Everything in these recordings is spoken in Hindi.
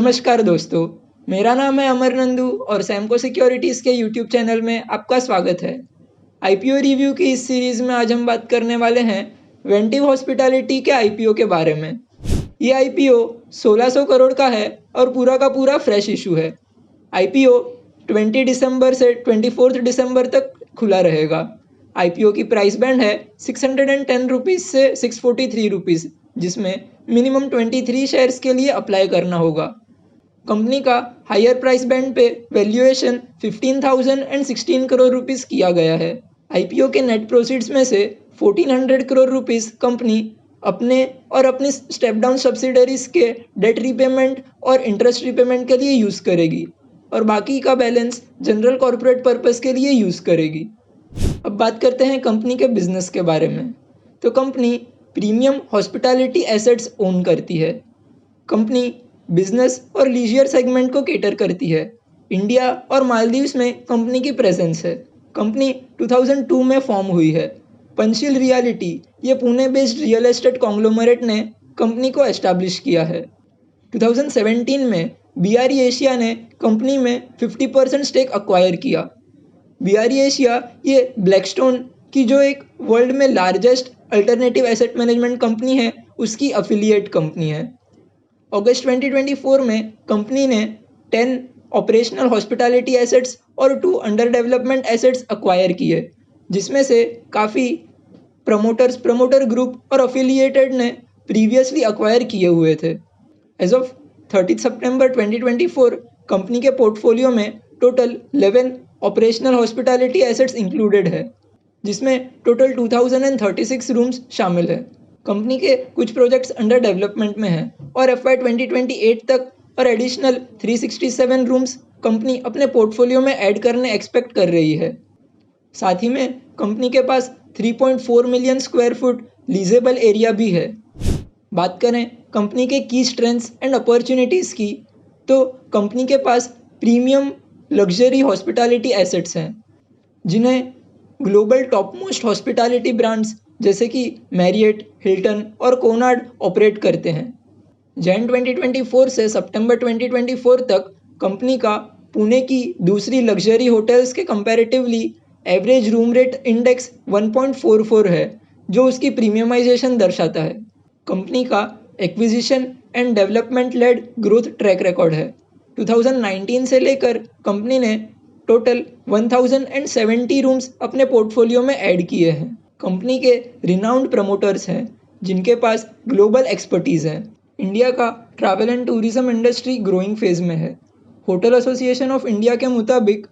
नमस्कार दोस्तों, मेरा नाम है अमर नंदू और सैमको सिक्योरिटीज़ के यूट्यूब चैनल में आपका स्वागत है। आईपीओ रिव्यू की इस सीरीज़ में आज हम बात करने वाले हैं वेंटिव हॉस्पिटैलिटी के आईपीओ के बारे में। ये आईपीओ 1600 करोड़ का है और पूरा का पूरा फ्रेश इशू है। आईपीओ 20 दिसंबर से 24 दिसंबर तक खुला रहेगा। आईपीओ की प्राइस बैंड है 610 रुपीज़ से 643 रुपीज़, जिसमें मिनिमम 23 शेयर्स के लिए अप्लाई करना होगा। कंपनी का हायर प्राइस बैंड पे वैल्यूएशन 15,000 एंड 16 करोड़ रुपीज़ किया गया है। आईपीओ के नेट प्रोसीड्स में से 1400 करोड़ रुपीज़ कंपनी अपने और अपनी स्टेप डाउन सब्सिडरीज के डेट रीपेमेंट और इंटरेस्ट रीपेमेंट के लिए यूज़ करेगी और बाकी का बैलेंस जनरल कॉर्पोरेट पर्पस के लिए यूज़ करेगी। अब बात करते हैं कंपनी के बिजनेस के बारे में। तो company premium hospitality assets own करती है। कंपनी बिजनेस और लीजर सेगमेंट को केटर करती है। इंडिया और मालदीव्स में कंपनी की प्रेजेंस है। कंपनी 2002 में फॉर्म हुई है। पंचशील रियलिटी, ये Pune based real estate conglomerate ने कंपनी को एस्टैब्लिश किया है। 2017 में बीआरई एशिया ने कंपनी में 50% स्टेक अक्वायर किया। बीआरई एशिया ये ब्लैकस्टोन की जो एक वर्ल्ड में largest alternative asset management company है, उसकी अफिलिएट कंपनी है। अगस्त 2024 में कंपनी ने 10 ऑपरेशनल हॉस्पिटैलिटी एसेट्स और 2 अंडर डेवलपमेंट एसेट्स अक्वायर किए, जिसमें से काफ़ी प्रमोटर ग्रुप और अफिलिएटेड ने प्रीवियसली अक्वायर किए हुए थे। एज ऑफ 30 सितंबर 2024 कंपनी के पोर्टफोलियो में total 11 operational hospitality assets included है, जिसमें टोटल 2036 रूम्स शामिल है। कंपनी के कुछ प्रोजेक्ट्स अंडर डेवलपमेंट में हैं और FY 2028 तक और एडिशनल 367 रूम्स कंपनी अपने पोर्टफोलियो में ऐड करने एक्सपेक्ट कर रही है। साथ ही में कंपनी के पास 3.4 मिलियन स्क्वायर फुट लीजेबल एरिया भी है। बात करें कंपनी के की स्ट्रेंथ्स एंड अपॉर्चुनिटीज़ की, तो कंपनी के पास प्रीमियम लग्जरी हॉस्पिटैलिटी एसेट्स हैं, जिन्हें global top most hospitality brands जैसे कि मैरियट, हिल्टन और कोनार्ड ऑपरेट करते हैं। जैन 2024 से सितंबर 2024 तक कंपनी का पुणे की दूसरी लग्जरी होटल्स के comparatively average room rate index 1.44 है, जो उसकी प्रीमियमाइजेशन दर्शाता है। कंपनी का acquisition and development led growth track record है। 2019 से लेकर कंपनी ने टोटल 1070 रूम्स अपने पोर्टफोलियो में ऐड किए हैं। कंपनी के रिनाउंड प्रमोटर्स हैं, जिनके पास ग्लोबल एक्सपर्टीज़ है। इंडिया का travel and tourism industry growing phase में है। होटल एसोसिएशन ऑफ इंडिया के मुताबिक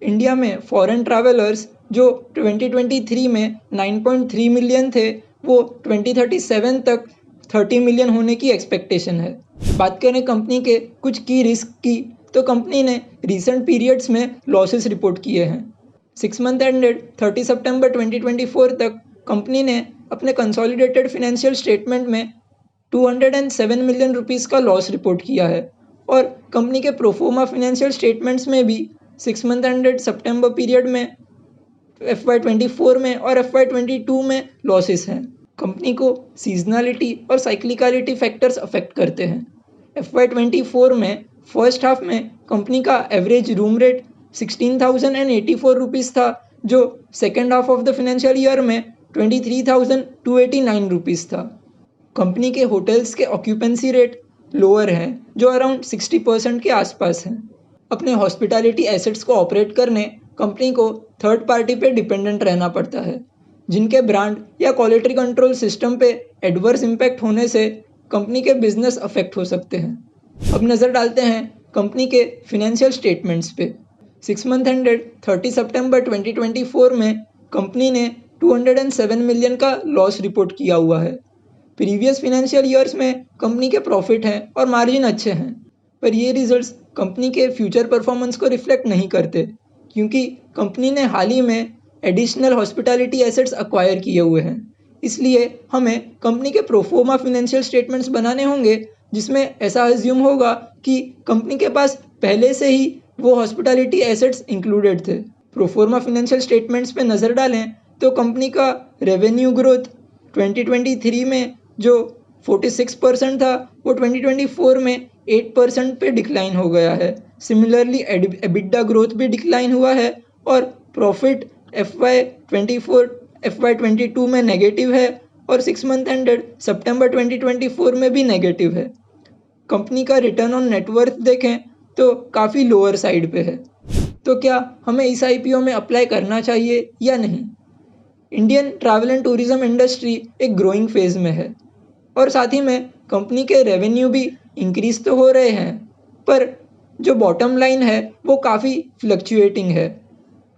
इंडिया में फॉरेन ट्रैवलर्स जो 2023 में 9.3 मिलियन थे, वो 2037 तक 30 मिलियन होने की एक्सपेक्टेशन है। बात करें कंपनी के कुछ की रिस्क की, तो कंपनी ने रिसेंट पीरियड्स में लॉसेस रिपोर्ट किए हैं। 6 मंथ एंडेड 30 सितंबर 2024 तक कंपनी ने अपने कंसोलिडेटेड फाइनेंशियल स्टेटमेंट में 207 मिलियन रुपीज़ का लॉस रिपोर्ट किया है और कंपनी के प्रोफोर्मा फाइनेंशियल स्टेटमेंट्स में भी 6 मंथ एंडेड सितंबर पीरियड में FY 24 में और FY 22 में लॉसेस हैं। कंपनी को सीजनलिटी और साइक्लिकलिटी फैक्टर्स अफेक्ट करते हैं। FY 24 में फर्स्ट हाफ में कंपनी का एवरेज रूम रेट 16,084 रुपीज़ था, जो second half of the financial year में 23,289 रुपीज़ था। कंपनी के होटल्स के ऑक्यूपेंसी रेट लोअर हैं, जो अराउंड 60% के आसपास हैं। अपने हॉस्पिटैलिटी एसेट्स को ऑपरेट करने कंपनी को थर्ड पार्टी पे डिपेंडेंट रहना पड़ता है, जिनके ब्रांड या क्वालिटी कंट्रोल सिस्टम पे एडवर्स इम्पैक्ट होने से कंपनी के बिजनेस अफेक्ट हो सकते हैं। अब नज़र डालते हैं कंपनी के फिनेंशियल स्टेटमेंट्स पे। 6 मंथ एंडेड 30 सितंबर 2024 में कंपनी ने 207 मिलियन का लॉस रिपोर्ट किया हुआ है। प्रीवियस फिनेंशियल ईयर्स में कंपनी के प्रॉफिट हैं और मार्जिन अच्छे हैं, पर ये रिजल्ट्स कंपनी के फ्यूचर परफॉर्मेंस को रिफ्लेक्ट नहीं करते, क्योंकि कंपनी ने हाल ही में एडिशनल हॉस्पिटैलिटी एसेट्स अक्वायर किए हुए हैं। इसलिए हमें कंपनी के प्रोफोर्मा फाइनेंशियल स्टेटमेंट्स बनाने होंगे, जिसमें ऐसा अज्यूम होगा कि कंपनी के पास पहले से ही वो हॉस्पिटैलिटी एसेट्स इंक्लूडेड थे। प्रोफोर्मा फाइनेंशियल स्टेटमेंट्स पे नज़र डालें तो कंपनी का रेवेन्यू ग्रोथ 2023 में जो 46% था, वो 2024 में 8% पे डिक्लाइन हो गया है। सिमिलरली एबिटा ग्रोथ भी डिक्लाइन हुआ है और प्रॉफिट FY22 में नेगेटिव है और 6 मंथ एंडेड सितंबर 2024 में भी नेगेटिव है। कंपनी का रिटर्न ऑन नेटवर्थ देखें तो काफ़ी लोअर साइड पे है। तो क्या हमें इस IPO में अप्लाई करना चाहिए या नहीं? Indian travel and tourism industry एक ग्रोइंग फेज में है और साथ ही में कंपनी के रेवेन्यू भी इंक्रीज तो हो रहे हैं, पर जो बॉटम लाइन है वो काफ़ी फ्लक्चुएटिंग है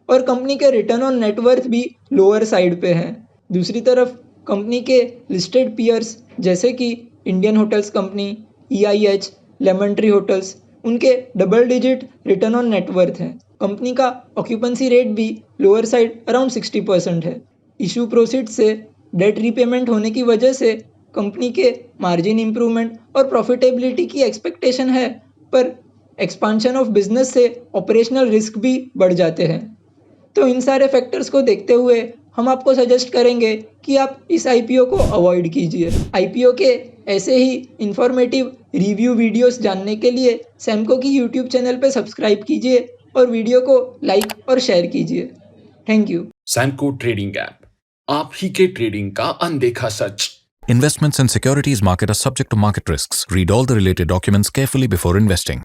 और कंपनी के रिटर्न ऑन नेटवर्थ भी लोअर साइड पे हैं। दूसरी तरफ कंपनी के लिस्टेड पीयर्स जैसे कि Indian Hotels Company, EIH, Lemon Tree Hotels, उनके double digit return on net worth हैं। कंपनी का ऑक्यूपेंसी रेट भी लोअर साइड अराउंड 60% है। इशू प्रोसीड से डेट रीपेमेंट होने की वजह से कंपनी के मार्जिन इंप्रूवमेंट और प्रॉफिटेबिलिटी की एक्सपेक्टेशन है, पर एक्सपांशन ऑफ बिजनेस से ऑपरेशनल रिस्क भी बढ़ जाते हैं। तो इन सारे फैक्टर्स को देखते हुए हम आपको सजेस्ट करेंगे कि आप इस IPO को अवॉइड कीजिए। IPO के ऐसे ही इंफॉर्मेटिव रिव्यू वीडियोस जानने के लिए सैमको की YouTube चैनल पर सब्सक्राइब कीजिए और वीडियो को लाइक और शेयर कीजिए। Thank you. Samco trading app, आप ही के ट्रेडिंग का अनदेखा सच। Investments and securities market are subject to market risks. Read all the related documents carefully before investing.